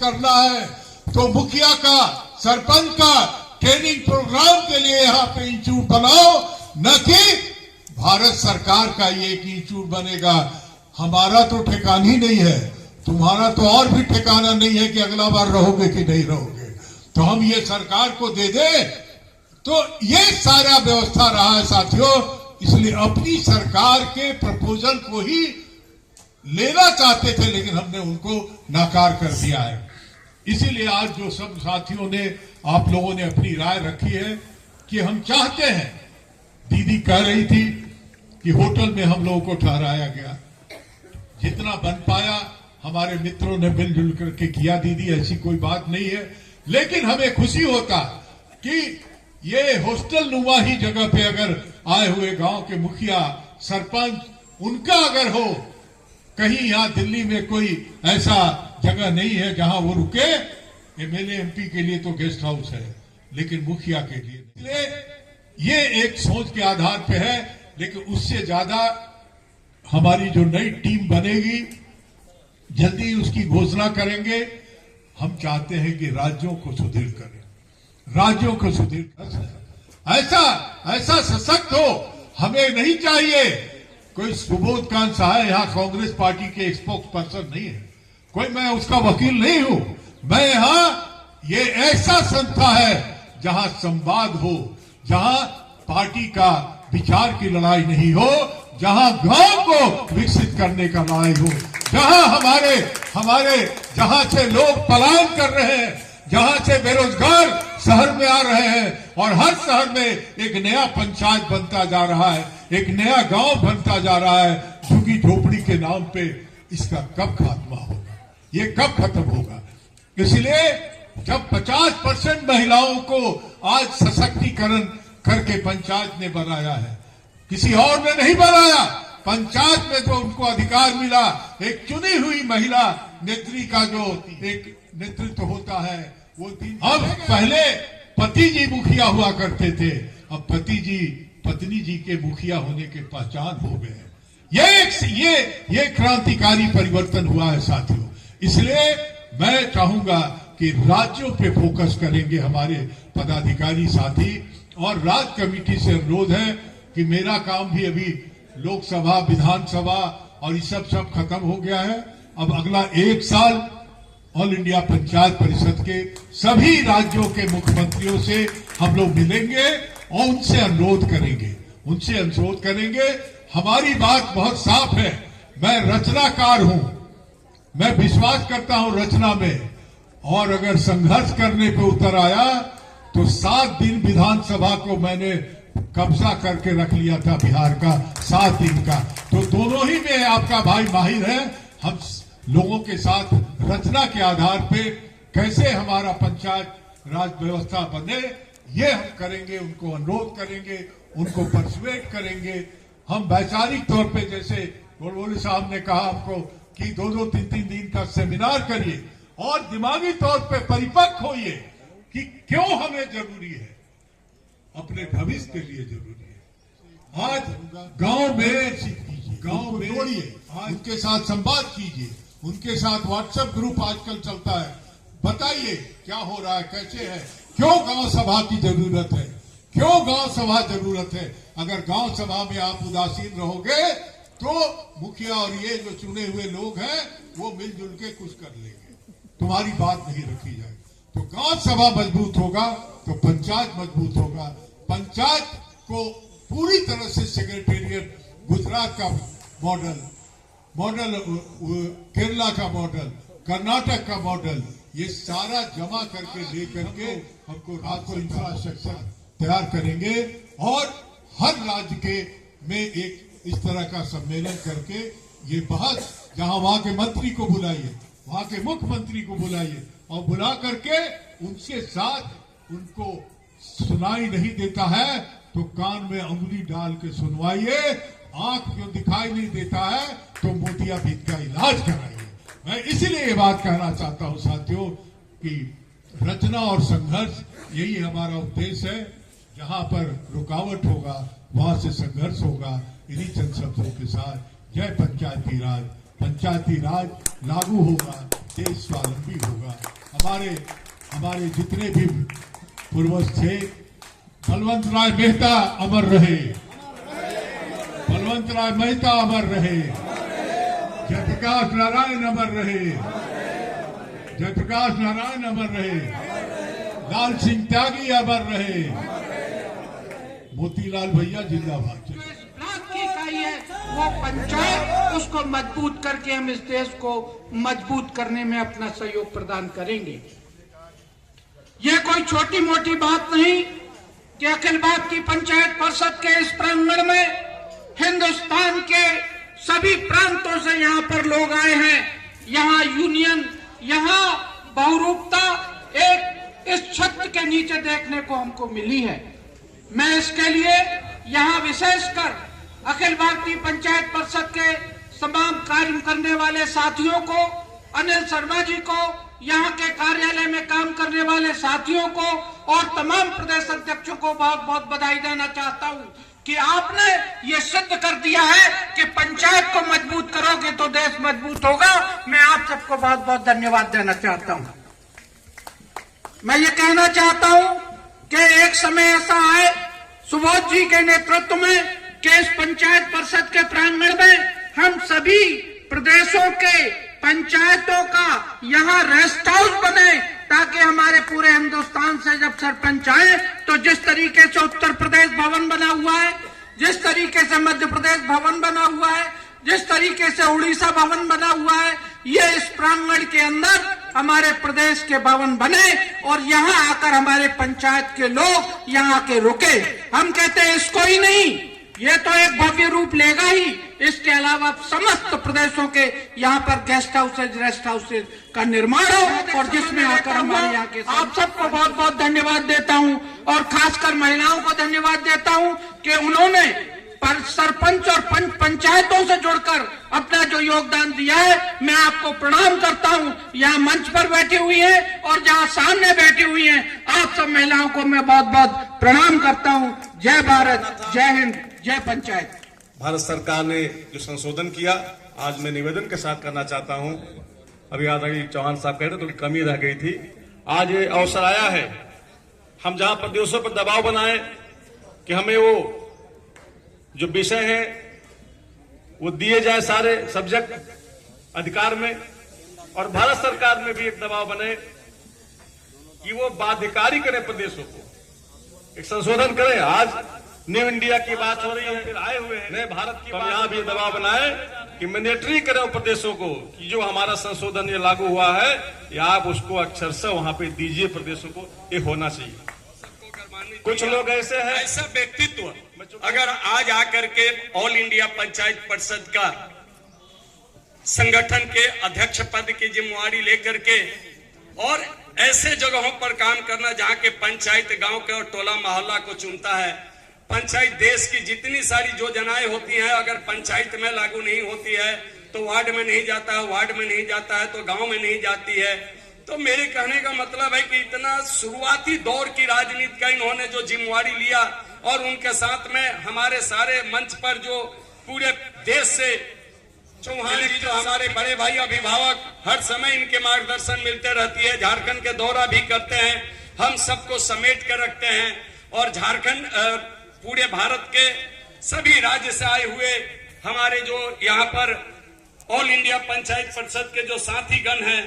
करना है तो मुखिया का, सरपंच का ट्रेनिंग प्रोग्राम के लिए यहाँ पे इंस्टीट्यूट बनाओ, न कि भारत सरकार का ये एक इंस्टीट्यूट बनेगा। हमारा तो ठिकाना ही नहीं है, तुम्हारा तो और भी ठिकाना नहीं है कि अगला बार रहोगे कि नहीं रहोगे। तो हम ये सरकार को दे दे, तो ये सारा व्यवस्था रहा है साथियों। इसलिए अपनी सरकार के प्रपोजल को ही लेना चाहते थे, लेकिन हमने उनको नाकार कर दिया है। इसीलिए आज जो सब साथियों ने, आप लोगों ने अपनी राय रखी है कि हम चाहते हैं, दीदी कह रही थी कि होटल में हम लोगों को ठहराया गया, जितना बन पाया हमारे मित्रों ने मिलजुल करके किया। दीदी ऐसी कोई बात नहीं है, लेकिन हमें खुशी होता कि ये हॉस्टल नुमा ही जगह पे अगर आए हुए गांव के मुखिया, सरपंच, उनका अगर हो, कहीं यहां दिल्ली में कोई ऐसा जगह नहीं है जहां वो रुके। एमएलए एमपी के लिए तो गेस्ट हाउस है, लेकिन मुखिया के लिए नहीं। ये एक सोच के आधार पे है, लेकिन उससे ज्यादा हमारी जो नई टीम बनेगी, जल्दी उसकी घोषणा करेंगे। हम चाहते हैं कि राज्यों को सुदृढ़ करें, राज्यों को सुदृढ़ कर, ऐसा सशक्त हो। हमें नहीं चाहिए कोई सुबोध कांत सहाय यहाँ कांग्रेस पार्टी के स्पोक्स पर्सन नहीं है, कोई मैं उसका वकील नहीं हूं। मैं यहाँ, ये ऐसा संस्था है जहां संवाद हो, जहां पार्टी का विचार की लड़ाई नहीं हो, जहां गांव को विकसित करने का लड़ाई हो, जहां हमारे जहां से लोग पलायन कर रहे हैं, जहां से बेरोजगार शहर में आ रहे हैं, और हर शहर में एक नया पंचायत बनता जा रहा है, एक नया गांव बनता जा रहा है झुग्गी झोपड़ी के नाम पे। इसका कब खात्मा होगा, ये कब खत्म होगा? इसलिए जब 50% महिलाओं को आज सशक्तिकरण करके पंचायत ने बनाया है, किसी और ने नहीं बनाया। पंचायत में जो उनको अधिकार मिला, एक चुनी हुई महिला नेत्री का जो एक नेतृत्व होता है, वो अब पहले पति जी मुखिया हुआ करते थे, अब पति जी पत्नी जी के मुखिया होने के पहचान हो गए हैं। ये क्रांतिकारी परिवर्तन हुआ है साथियों। इसलिए मैं चाहूंगा कि राज्यों पे फोकस करेंगे हमारे पदाधिकारी साथी, और राज्य कमेटी से अनुरोध है कि मेरा काम भी अभी लोकसभा, विधानसभा और ये सब खत्म हो गया है। अब अगला 1 साल ऑल इंडिया पंचायत परिषद के सभी राज्यों के मुख्यमंत्रियों से हम लोग मिलेंगे और उनसे अनुरोध करेंगे। हमारी बात बहुत साफ है, मैं रचनाकार हूं, मैं विश्वास करता हूं रचना में, और अगर संघर्ष करने पे उतर आया तो 7 दिन विधानसभा को मैंने कब्जा करके रख लिया था, बिहार का 7 दिन का। तो दोनों ही में आपका भाई माहिर है। हम लोगों के साथ रचना के आधार पे कैसे हमारा पंचायत राज व्यवस्था बने, ये हम करेंगे, उनको अनुरोध करेंगे, उनको परसुएट करेंगे। हम वैचारिक तौर पे, जैसे गोलवोली साहब ने कहा हमको कि 2-2, 3-3 दिन का सेमिनार करिए और दिमागी तौर पे परिपक्व होइए कि क्यों हमें जरूरी है, अपने भविष्य के लिए जरूरी है। आज गांव में जोड़िए, उनके साथ संवाद कीजिए, उनके साथ व्हाट्सएप ग्रुप आजकल चलता है, बताइए क्या हो रहा है, कैसे है, क्यों गांव सभा की जरूरत है, क्यों गांव सभा जरूरत है। अगर गांव सभा में आप उदासीन रहोगे तो मुखिया और ये जो चुने हुए लोग हैं वो मिलजुल के कुछ कर लेंगे, तुम्हारी बात नहीं रखी जाएगी। तो गांव सभा मजबूत होगा तो पंचायत मजबूत होगा। पंचायत को पूरी तरह से सेक्रेटेरिएट, गुजरात का मॉडल, केरला का मॉडल, कर्नाटक का मॉडल, ये सारा जमा करके लेकर के हमको रात को इंफ्रास्ट्रक्चर तैयार करेंगे, और हर राज्य के में एक इस तरह का सम्मेलन करके ये बहस, जहां वहां के मंत्री को बुलाइए, वहां के मुख्यमंत्री को बुलाइए, और बुला करके उनके साथ, उनको सुनाई नहीं देता है तो कान में अंगुली डाल के सुनवाइए, आंख जो दिखाई नहीं देता है तो मोतियाबिंद का इलाज कराइए। मैं इसीलिए ये बात कहना चाहता हूं साथियों कि रचना और संघर्ष, यही हमारा उद्देश्य है। जहां पर रुकावट होगा वहां से संघर्ष होगा। इन्हीं चंद शब्दों के साथ जय पंचायती राज। पंचायती राज लागू होगा, देश स्वावलंबी होगा। हमारे जितने भी पूर्वज थे, बलवंत राय मेहता अमर रहे, बलवंत राय मेहता अमर रहे, जयप्रकाश नारायण अमर रहे, जयप्रकाश नारायण अमर रहे, लाल सिंह त्यागी अमर रहे, मोतीलाल भैया जिंदाबाद। की इकाई है वो पंचायत, उसको मजबूत करके हम इस देश को मजबूत करने में अपना सहयोग प्रदान करेंगे। ये कोई छोटी मोटी बात नहीं कि अखिल भारतीय पंचायत परिषद के इस प्रांगण में हिंदुस्तान के सभी प्रांतों से यहाँ पर लोग आए हैं। यहाँ यूनियन, यहाँ बहुरूपता एक इस छत्र के नीचे देखने को हमको मिली है। मैं इसके लिए यहाँ विशेषकर अखिल भारतीय पंचायत परिषद के तमाम कार्य करने वाले साथियों को, अनिल शर्मा जी को, यहाँ के कार्यालय में काम करने वाले साथियों को और तमाम प्रदेश अध्यक्षों को बहुत बहुत बधाई देना चाहता हूँ कि आपने ये सिद्ध कर दिया है कि पंचायत को मजबूत करोगे तो देश मजबूत होगा। मैं आप सबको बहुत बहुत धन्यवाद देना चाहता हूँ। मैं ये कहना चाहता हूँ कि एक समय ऐसा आए सुबोध जी के नेतृत्व में कि इस पंचायत परिषद के प्रांगण में हम सभी प्रदेशों के पंचायतों का यहाँ रेस्ट हाउस बने, ताकि हमारे पूरे हिंदुस्तान से जब सरपंच आए तो जिस तरीके से उत्तर प्रदेश भवन बना हुआ है, जिस तरीके से मध्य प्रदेश भवन बना हुआ है, जिस तरीके से उड़ीसा भवन बना हुआ है, ये इस प्रांगण के अंदर हमारे प्रदेश के भवन बने और यहाँ आकर हमारे पंचायत के लोग यहाँ के रुके। हम कहते हैं इसको ही नहीं, ये तो एक भव्य रूप लेगा ही, इसके अलावा समस्त प्रदेशों के यहाँ पर गेस्ट हाउसेज, रेस्ट हाउसेज का निर्माण हो और जिसमें आकर हमारे यहाँ के आप सबको बहुत बहुत धन्यवाद देता हूँ और खासकर महिलाओं को धन्यवाद देता हूँ कि उन्होंने सरपंच और पंचायतों से जुड़कर अपना जो योगदान दिया है। मैं आपको प्रणाम करता हूँ, यहाँ मंच पर बैठी हुई है और जहाँ सामने बैठी हुई है, आप सब महिलाओं को मैं बहुत बहुत प्रणाम करता हूँ। जय भारत, जय हिंद, जय पंचायत। भारत सरकार ने जो संशोधन किया, आज मैं निवेदन के साथ करना चाहता हूं। अभी आदरणीय चौहान साहब कह रहे थे, तो कमी रह गई थी। आज ये अवसर आया है, हम जहां प्रदेशों पर दबाव बनाए कि हमें वो जो विषय है वो दिए जाए सारे सब्जेक्ट अधिकार में, और भारत सरकार में भी एक दबाव बने कि वो बाध्यकारी करें प्रदेशों को, एक संशोधन करें। आज न्यू इंडिया की बात हो रही है, फिर आए हुए हैं नए भारत की, यहाँ भी दबाव बनाए कि मैंडेटरी करें प्रदेशों को कि जो हमारा संशोधन ये लागू हुआ है, या आप उसको अक्षरशः वहां पे दीजिए प्रदेशों को, ये होना चाहिए। कुछ लोग ऐसे हैं, ऐसा व्यक्तित्व अगर आज आकर के ऑल इंडिया पंचायत परिषद का संगठन के अध्यक्ष पद की जिम्मेवारी लेकर के और ऐसे जगहों पर काम करना जहां के पंचायत गांव के और टोला मोहल्ला को चुनता है। पंचायत देश की जितनी सारी योजनाएं होती हैं, अगर पंचायत में लागू नहीं होती है तो वार्ड में नहीं जाता है, वार्ड में नहीं जाता है तो गांव में नहीं जाती है। तो मेरे कहने का मतलब है कि इतना शुरुआती दौर की राजनीति का इन्होंने जो जिम्मेवारी लिया और उनके साथ में हमारे सारे मंच पर जो पूरे देश से चौहान जी जो हमारे बड़े भाई अभिभावक, हर समय इनके मार्गदर्शन मिलते रहती है, झारखंड के दौरा भी करते हैं, हम सबको समेट कर रखते हैं और झारखंड पूरे भारत के सभी राज्य से आए हुए हमारे जो यहाँ पर ऑल इंडिया पंचायत परिषद के जो साथी गण हैं,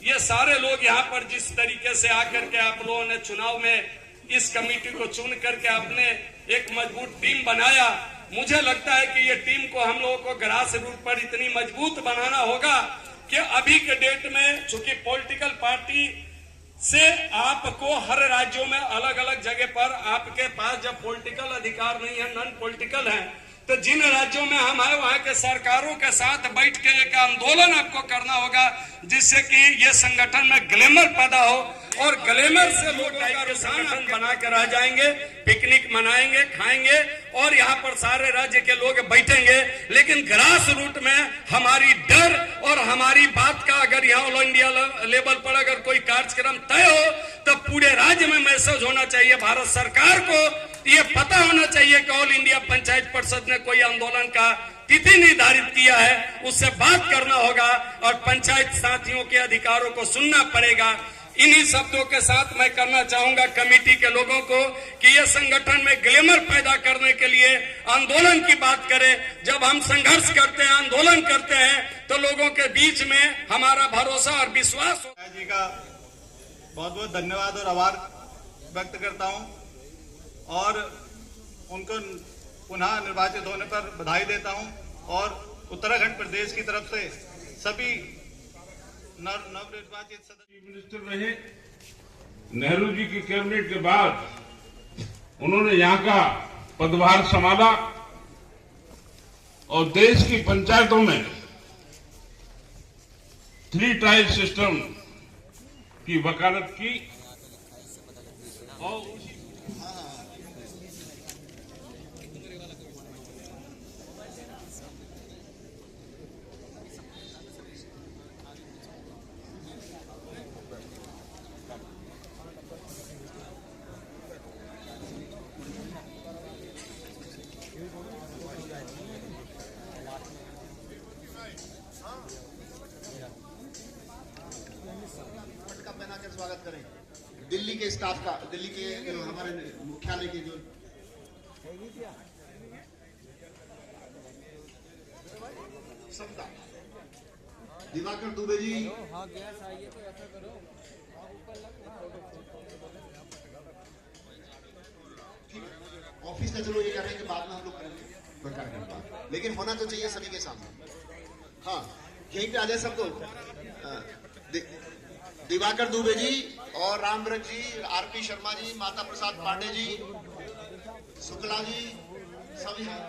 ये सारे लोग यहाँ पर जिस तरीके से आकर के आप लोगों ने चुनाव में इस कमेटी को चुन करके आपने एक मजबूत टीम बनाया, मुझे लगता है कि ये टीम को हम लोगों को ग्रास रूट पर इतनी मजबूत बनाना होगा कि अभी के डेट में चूंकि पॉलिटिकल पार्टी से आपको हर राज्यों में अलग अलग जगह पर आपके पास जब पॉलिटिकल अधिकार नहीं है, नॉन पॉलिटिकल है, तो जिन राज्यों में हम आए वहां के सरकारों के साथ बैठ के एक आंदोलन आपको करना होगा जिससे कि ये संगठन में ग्लैमर पैदा हो और ग्लैमर से लोग संगठन बना के रह जाएंगे, पिकनिक मनाएंगे, खाएंगे और यहाँ पर सारे राज्य के लोग बैठेंगे। लेकिन ग्रास रूट में हमारी डर और हमारी बात का अगर यहाँ ऑल इंडिया लेवल पर अगर कोई कार्यक्रम तय हो तो पूरे राज्य में मैसेज होना चाहिए, भारत सरकार को ये पता होना चाहिए कि ऑल इंडिया पंचायत परिषद ने कोई आंदोलन का तिथि निर्धारित किया है, उससे बात करना होगा और पंचायत साथियों के अधिकारों को सुनना पड़ेगा। इन्हीं शब्दों के साथ मैं करना चाहूंगा कमेटी के लोगों को कि ये संगठन में ग्लैमर पैदा करने के लिए आंदोलन की बात करें। जब हम संघर्ष करते हैं, आंदोलन करते हैं, तो लोगों के बीच में हमारा भरोसा और विश्वास हो। जी का बहुत बहुत धन्यवाद और आभार व्यक्त करता हूं और उनको पुनः निर्वाचित होने पर बधाई देता हूं और उत्तराखंड प्रदेश की तरफ से सभी नवनिर्वाचित सदस्य मिनिस्टर रहे। नेहरू जी की कैबिनेट के बाद उन्होंने यहाँ का पदभार संभाला और देश की पंचायतों में 3 टायर सिस्टम की वकालत की और स्वागत करें दिल्ली के स्टाफ का, दिल्ली के हमारे मुख्यालय के जो सबका दिवाकर दुबे जी, ऑफिस का चलो ये कह रहे हैं कि बाद में हम लोग करेंगे, लेकिन होना तो चाहिए सभी के सामने। हाँ, यहीं पे आ जाए सब लोग। दिवाकर दुबे जी और रामवृक्ष जी, आरपी शर्मा जी, माता प्रसाद पांडे जी, शुक्ला जी, सभी हैं।